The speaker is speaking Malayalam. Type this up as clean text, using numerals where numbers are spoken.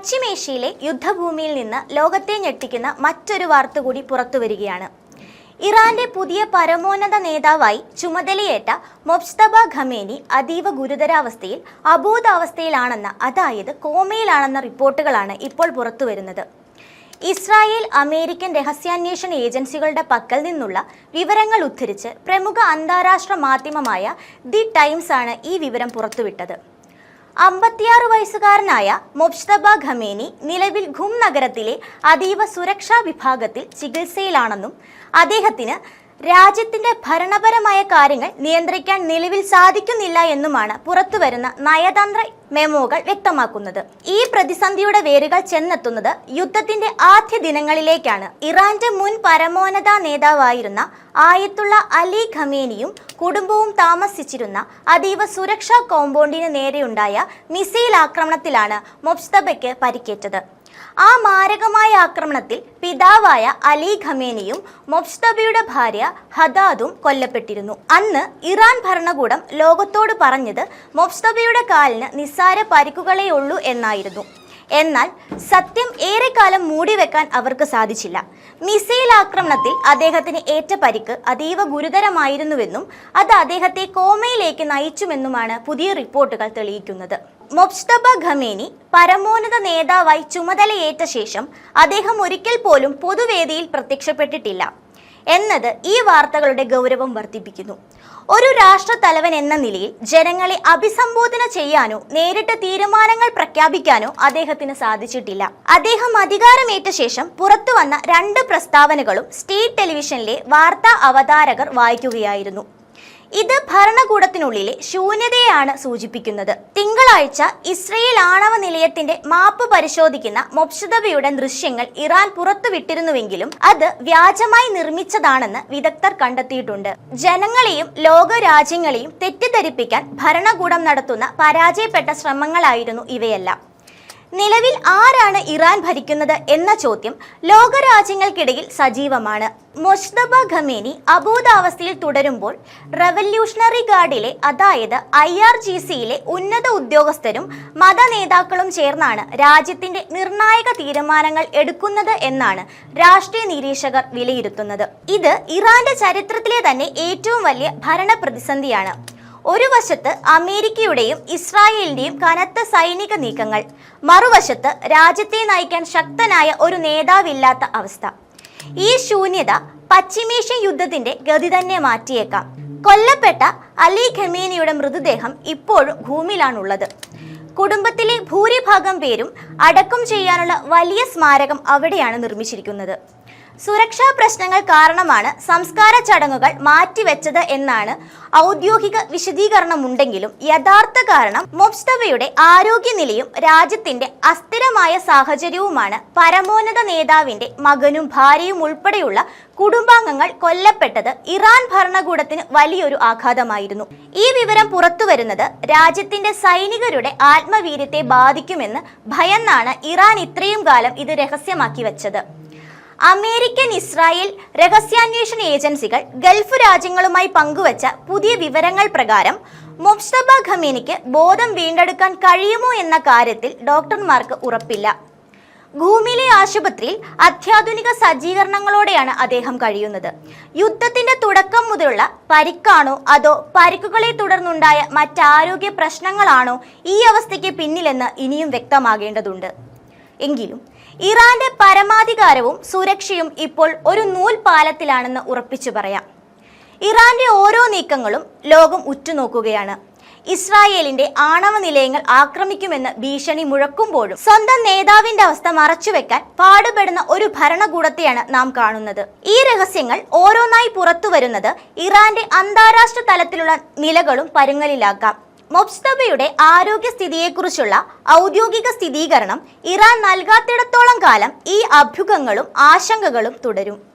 പശ്ചിമേഷ്യയിലെ യുദ്ധഭൂമിയിൽ നിന്ന് ലോകത്തെ ഞെട്ടിക്കുന്ന മറ്റൊരു വാർത്ത കൂടി പുറത്തുവരികയാണ്. ഇറാന്റെ പുതിയ പരമോന്നത നേതാവായി ചുമതലയേറ്റ മൊജ്തബ ഖമേനി അതീവ ഗുരുതരാവസ്ഥയിൽ അബോധാവസ്ഥയിലാണെന്ന, അതായത് കോമയിലാണെന്ന റിപ്പോർട്ടുകളാണ് ഇപ്പോൾ പുറത്തുവരുന്നത്. ഇസ്രായേൽ, അമേരിക്കൻ രഹസ്യാന്വേഷണ ഏജൻസികളുടെ പക്കൽ നിന്നുള്ള വിവരങ്ങൾ ഉദ്ധരിച്ച് പ്രമുഖ അന്താരാഷ്ട്ര മാധ്യമമായ ദി ടൈംസ് ആണ് ഈ വിവരം പുറത്തുവിട്ടത്. 56 വയസ്സുകാരനായ മൊജ്തബ ഖമേനി നിലവിൽ ഖും നഗരത്തിലെ അതീവ സുരക്ഷാ വിഭാഗത്തിൽ ചികിത്സയിലാണെന്നും അദ്ദേഹത്തിന് രാജ്യത്തിന്റെ ഭരണപരമായ കാര്യങ്ങൾ നിയന്ത്രിക്കാൻ നിലവിൽ സാധിക്കുന്നില്ല എന്നുമാണ് പുറത്തുവരുന്ന നയതന്ത്ര മെമ്മോകൾ വ്യക്തമാക്കുന്നത്. ഈ പ്രതിസന്ധിയുടെ വേരുകൾ ചെന്നെത്തുന്നത് യുദ്ധത്തിന്റെ ആദ്യ ദിനങ്ങളിലേക്കാണ്. ഇറാന്റെ മുൻ പരമോന്നത നേതാവായിരുന്ന ആയത്തുള്ള അലി ഖമേനിയും കുടുംബവും താമസിച്ചിരുന്ന അതീവ സുരക്ഷാ കോമ്പൗണ്ടിന് നേരെയുണ്ടായ മിസൈൽ ആക്രമണത്തിലാണ് മൊജ്തബയ്ക്ക് പരിക്കേറ്റത്. ആ മാരകമായ ആക്രമണത്തിൽ പിതാവായ അലി ഖമേനിയും മൊജ്തബയുടെ ഭാര്യ ഹദാദും കൊല്ലപ്പെട്ടിരുന്നു. അന്ന് ഇറാൻ ഭരണകൂടം ലോകത്തോട് പറഞ്ഞത് മൊജ്തബയുടെ കാലിന് നിസ്സാര പരിക്കുകളേ ഉള്ളൂ എന്നായിരുന്നു. എന്നാൽ സത്യം ഏറെക്കാലം മൂടിവെക്കാൻ അവർക്ക് സാധിച്ചില്ല. മിസൈൽ ആക്രമണത്തിൽ അദ്ദേഹത്തിന് ഏറ്റ പരിക്ക് അതീവ ഗുരുതരമായിരുന്നുവെന്നും അത് അദ്ദേഹത്തെ കോമയിലേക്ക് നയിച്ചുമെന്നുമാണ് പുതിയ റിപ്പോർട്ടുകൾ തെളിയിക്കുന്നത്. മൊജ്തബ ഖമേനി പരമോന്നത നേതാവായി ചുമതലയേറ്റ ശേഷം അദ്ദേഹം ഒരിക്കൽ പോലും പൊതുവേദിയിൽ പ്രത്യക്ഷപ്പെട്ടിട്ടില്ല എന്നത് ഈ വാർത്തകളുടെ ഗൗരവം വർദ്ധിപ്പിക്കുന്നു. ഒരു രാഷ്ട്ര തലവൻ എന്ന നിലയിൽ ജനങ്ങളെ അഭിസംബോധന ചെയ്യാനോ നേരിട്ട് തീരുമാനങ്ങൾ പ്രഖ്യാപിക്കാനോ അദ്ദേഹത്തിന് സാധിച്ചിട്ടില്ല. അദ്ദേഹം അധികാരമേറ്റ ശേഷം പുറത്തുവന്ന 2 പ്രസ്താവനകളും സ്റ്റേറ്റ് ടെലിവിഷനിലെ വാർത്താ അവതാരകർ വായിക്കുകയായിരുന്നു. ഇത് ഭരണകൂടത്തിനുള്ളിലെ ശൂന്യതയാണ് സൂചിപ്പിക്കുന്നത്. തിങ്കളാഴ്ച ഇസ്രയേൽ ആണവ നിലയത്തിന്റെ മാപ്പ് പരിശോധിക്കുന്ന മൊജ്തബയുടെ ദൃശ്യങ്ങൾ ഇറാൻ പുറത്തുവിട്ടിരുന്നുവെങ്കിലും അത് വ്യാജമായി നിർമ്മിച്ചതാണെന്ന് വിദഗ്ധർ കണ്ടെത്തിയിട്ടുണ്ട്. ജനങ്ങളെയും ലോക രാജ്യങ്ങളെയും തെറ്റിദ്ധരിപ്പിക്കാൻ ഭരണകൂടം നടത്തുന്ന പരാജയപ്പെട്ട ശ്രമങ്ങളായിരുന്നു ഇവയെല്ലാം. നിലവിൽ ആരാണ് ഇറാൻ ഭരിക്കുന്നത് എന്ന ചോദ്യം ലോകരാജ്യങ്ങൾക്കിടയിൽ സജീവമാണ്. മൊജ്തബ ഖമേനി അബോധാവസ്ഥയിൽ തുടരുമ്പോൾ റവല്യൂഷണറി ഗാർഡിലെ, അതായത് IRGCയിലെ ഉന്നത ഉദ്യോഗസ്ഥരും മതനേതാക്കളും ചേർന്നാണ് രാജ്യത്തിന്റെ നിർണായക തീരുമാനങ്ങൾ എടുക്കുന്നത് എന്നാണ് രാഷ്ട്രീയ നിരീക്ഷകർ വിലയിരുത്തുന്നത്. ഇത് ഇറാന്റെ ചരിത്രത്തിലെ തന്നെ ഏറ്റവും വലിയ ഭരണ പ്രതിസന്ധിയാണ്. ഒരു വശത്ത് അമേരിക്കയുടെയും ഇസ്രായേലിന്റെയും കനത്ത സൈനിക നീക്കങ്ങൾ, മറുവശത്ത് രാജ്യത്തെ നയിക്കാൻ ശക്തനായ ഒരു നേതാവില്ലാത്ത അവസ്ഥ. ഈ ശൂന്യത പശ്ചിമേഷ്യൻ യുദ്ധത്തിന്റെ ഗതി തന്നെ മാറ്റിയേക്കാം. കൊല്ലപ്പെട്ട അലി ഖമേനിയുടെ മൃതദേഹം ഇപ്പോഴും ഭൂമിയിലാണുള്ളത്. കുടുംബത്തിലെ ഭൂരിഭാഗം പേരും അടക്കം ചെയ്യാനുള്ള വലിയ സ്മാരകം അവിടെയാണ് നിർമ്മിച്ചിരിക്കുന്നത്. സുരക്ഷാ പ്രശ്നങ്ങൾ കാരണമാണ് സംസ്കാര ചടങ്ങുകൾ മാറ്റിവെച്ചത് എന്നാണ് ഔദ്യോഗിക വിശദീകരണമുണ്ടെങ്കിലും യഥാർത്ഥ കാരണം മൊജ്തബയുടെ ആരോഗ്യനിലയും രാജ്യത്തിന്റെ അസ്ഥിരമായ സാഹചര്യവുമാണ്. പരമോന്നത നേതാവിന്റെ മകനും ഭാര്യയും ഉൾപ്പെടെയുള്ള കുടുംബാംഗങ്ങൾ കൊല്ലപ്പെട്ടത് ഇറാൻ ഭരണകൂടത്തിന് വലിയൊരു ആഘാതമായിരുന്നു. ഈ വിവരം പുറത്തുവരുന്നത് രാജ്യത്തിന്റെ സൈനികരുടെ ആത്മവീര്യത്തെ ബാധിക്കുമെന്ന് ഭയന്നാണ് ഇറാൻ ഇത്രയും കാലം ഇത് രഹസ്യമാക്കി വെച്ചത്. അമേരിക്കൻ, ഇസ്രായേൽ രഹസ്യാന്വേഷണ ഏജൻസികൾ ഗൾഫ് രാജ്യങ്ങളുമായി പങ്കുവച്ച പുതിയ വിവരങ്ങൾ പ്രകാരം മൊജ്തബ ഖമേനിക്ക് ബോധം വീണ്ടെടുക്കാൻ കഴിയുമോ എന്ന കാര്യത്തിൽ ഡോക്ടർമാർക്ക് ഉറപ്പില്ല. ഖൂമിലെ ആശുപത്രിയിൽ അത്യാധുനിക സജ്ജീകരണങ്ങളോടെയാണ് അദ്ദേഹം കഴിയുന്നത്. യുദ്ധത്തിന്റെ തുടക്കം മുതലുള്ള പരിക്കാണോ അതോ പരിക്കുകളെ തുടർന്നുണ്ടായ മറ്റാരോഗ്യ പ്രശ്നങ്ങളാണോ ഈ അവസ്ഥയ്ക്ക് പിന്നിലെന്ന് ഇനിയും വ്യക്തമാകേണ്ടതുണ്ട്. എങ്കിലും ഇറാന്റെ പരമാധികാരവും സുരക്ഷയും ഇപ്പോൾ ഒരു നൂൽപാലത്തിലാണെന്ന് ഉറപ്പിച്ചു പറയാം. ഇറാന്റെ ഓരോ നീക്കങ്ങളും ലോകം ഉറ്റുനോക്കുകയാണ്. ഇസ്രായേലിന്റെ ആണവ നിലയങ്ങൾ ആക്രമിക്കുമെന്ന് ഭീഷണി മുഴക്കുമ്പോഴും സ്വന്തം നേതാവിന്റെ അവസ്ഥ മറച്ചുവെക്കാൻ പാടുപെടുന്ന ഒരു ഭരണകൂടത്തെയാണ് നാം കാണുന്നത്. ഈ രഹസ്യങ്ങൾ ഓരോന്നായി പുറത്തു വരുന്നത് ഇറാന്റെ അന്താരാഷ്ട്ര തലത്തിലുള്ള നിലകളും പരുങ്ങലിലാക്കാം. മൊജ്തബയുടെ ആരോഗ്യസ്ഥിതിയെക്കുറിച്ചുള്ള ഔദ്യോഗിക സ്ഥിരീകരണം ഇറാൻ നൽകാത്തിടത്തോളം കാലം ഈ അഭ്യൂഹങ്ങളും ആശങ്കകളും തുടരും.